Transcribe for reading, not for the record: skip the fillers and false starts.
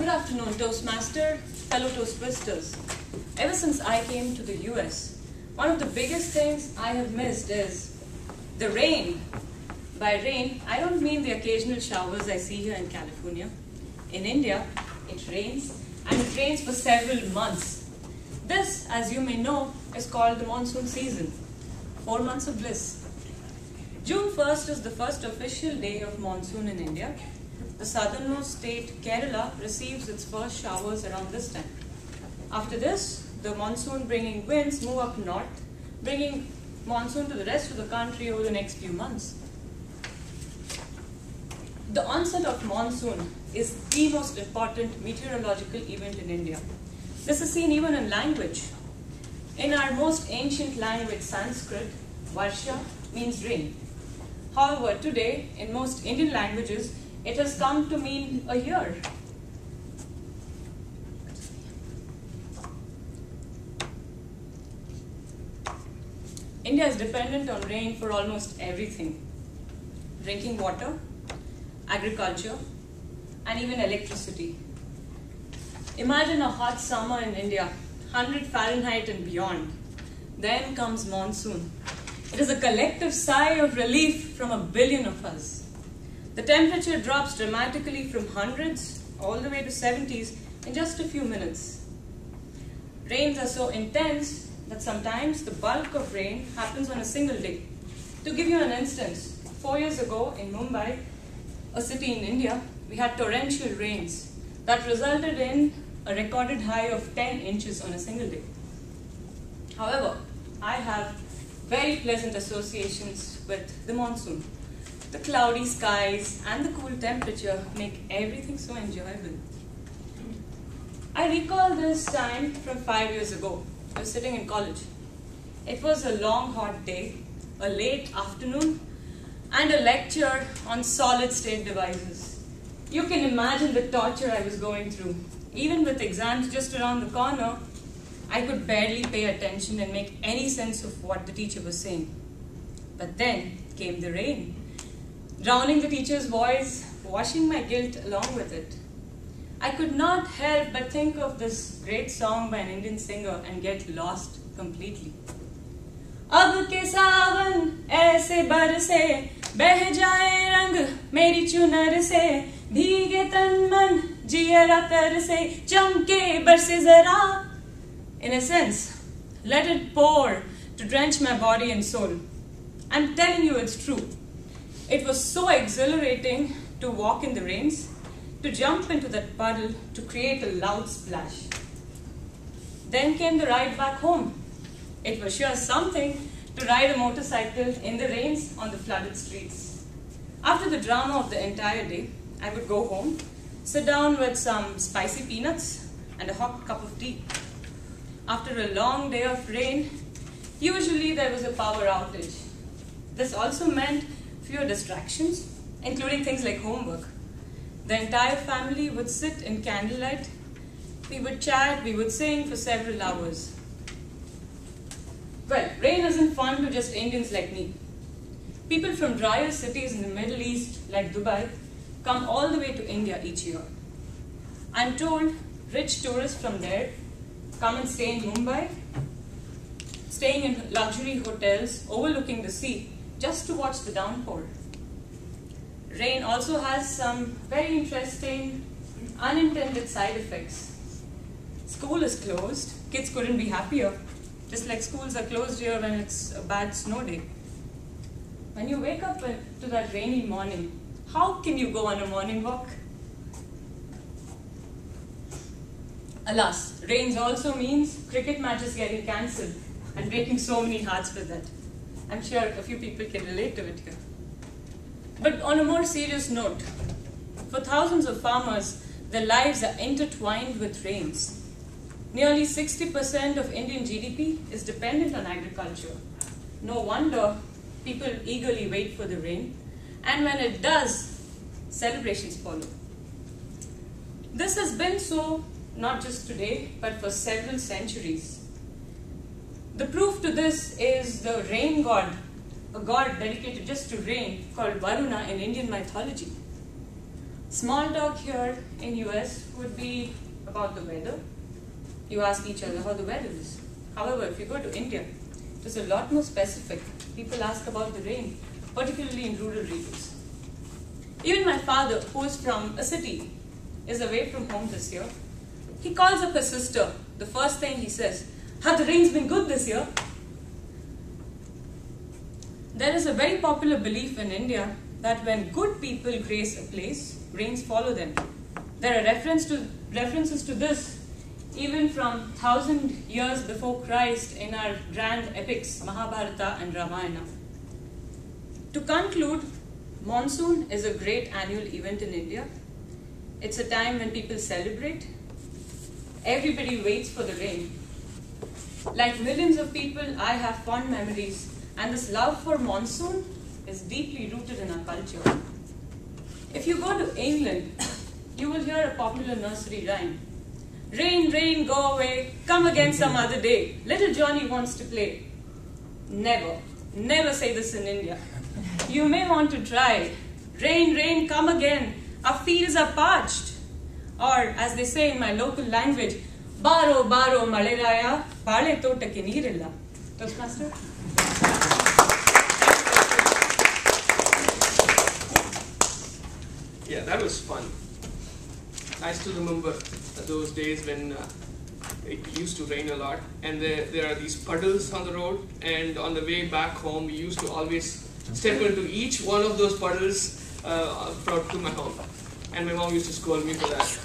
Good afternoon, Toastmaster, fellow Toastmasters. Ever since I came to the US, one of the biggest things I have missed is the rain. By rain, I don't mean the occasional showers I see here in California. In India, it rains, and it rains for several months. This, as you may know, is called the monsoon season. 4 months of bliss. June 1st is the first official day of monsoon in India. The southernmost state, Kerala, receives its first showers around this time. After this, the monsoon-bringing winds move up north, bringing monsoon to the rest of the country over the next few months. The onset of monsoon is the most important meteorological event in India. This is seen even in language. In our most ancient language, Sanskrit, Varsha means rain. However, today, in most Indian languages, it has come to mean a year. India is dependent on rain for almost everything. Drinking water, agriculture, and even electricity. Imagine a hot summer in India, 100 Fahrenheit and beyond. Then comes monsoon. It is a collective sigh of relief from a billion of us. The temperature drops dramatically from hundreds all the way to 70s in just a few minutes. Rains are so intense that sometimes the bulk of rain happens on a single day. To give you an instance, 4 years ago in Mumbai, a city in India, we had torrential rains that resulted in a recorded high of 10 inches on a single day. However, I have very pleasant associations with the monsoon. The cloudy skies and the cool temperature make everything so enjoyable. I recall this time from 5 years ago. I was sitting in college. It was a long hot day, a late afternoon, and a lecture on solid state devices. You can imagine the torture I was going through. Even with exams just around the corner, I could barely pay attention and make any sense of what the teacher was saying. But then came the rain, drowning the teacher's voice, washing my guilt along with it. I could not help but think of this great song by an Indian singer and get lost completely. Ab ke sawan aise barse, beh jaye rang meri chunar se, bheege tan man jiyara tarse, chamke barse zara. In a sense, let it pour to drench my body and soul. I'm telling you it's true. It was so exhilarating to walk in the rains, to jump into that puddle, to create a loud splash. Then came the ride back home. It was sure something to ride a motorcycle in the rains on the flooded streets. After the drama of the entire day, I would go home, sit down with some spicy peanuts and a hot cup of tea. After a long day of rain, usually there was a power outage. This also meant fewer distractions, including things like homework. The entire family would sit in candlelight. We would chat, we would sing for several hours. Well, rain isn't fun to just Indians like me. People from drier cities in the Middle East, like Dubai, come all the way to India each year. I'm told rich tourists from there come and stay in Mumbai, staying in luxury hotels overlooking the sea just to watch the downpour. Rain also has some very interesting unintended side effects. School is closed. Kids couldn't be happier, just like schools are closed here when it's a bad snow day. When you wake up to that rainy morning, how can you go on a morning walk? Alas, rains also means cricket matches getting cancelled and breaking so many hearts with that. I'm sure a few people can relate to it here. But on a more serious note, for thousands of farmers, their lives are intertwined with rains. Nearly 60% of Indian GDP is dependent on agriculture. No wonder people eagerly wait for the rain, and when it does, celebrations follow. This has been so not just today, but for several centuries. The proof to this is the rain god, a god dedicated just to rain called Varuna in Indian mythology. Small talk here in US would be about the weather. You ask each other how the weather is. However, if you go to India, it is a lot more specific. People ask about the rain, particularly in rural regions. Even my father, who is from a city, is away from home this year. He calls up his sister. The first thing he says, "Ha, the rain's been good this year." There is a very popular belief in India that when good people grace a place, rains follow them. There are references to this even from 1,000 years before Christ in our grand epics, Mahabharata and Ramayana. To conclude, monsoon is a great annual event in India. It's a time when people celebrate. Everybody waits for the rain. Like millions of people, I have fond memories, and this love for monsoon is deeply rooted in our culture. If you go to England, you will hear a popular nursery rhyme. Rain, rain, go away, come again some other day. Little Johnny wants to play. Never, never say this in India. You may want to try. Rain, rain, come again. Our fields are parched. Or, as they say in my local language, Baro, baro, maleraya, pale totakke neerilla. Toastmaster? Yeah, that was fun. I still remember those days when it used to rain a lot, and there are these puddles on the road, and on the way back home we used to always step into each one of those puddles to my home, and my mom used to scold me for that.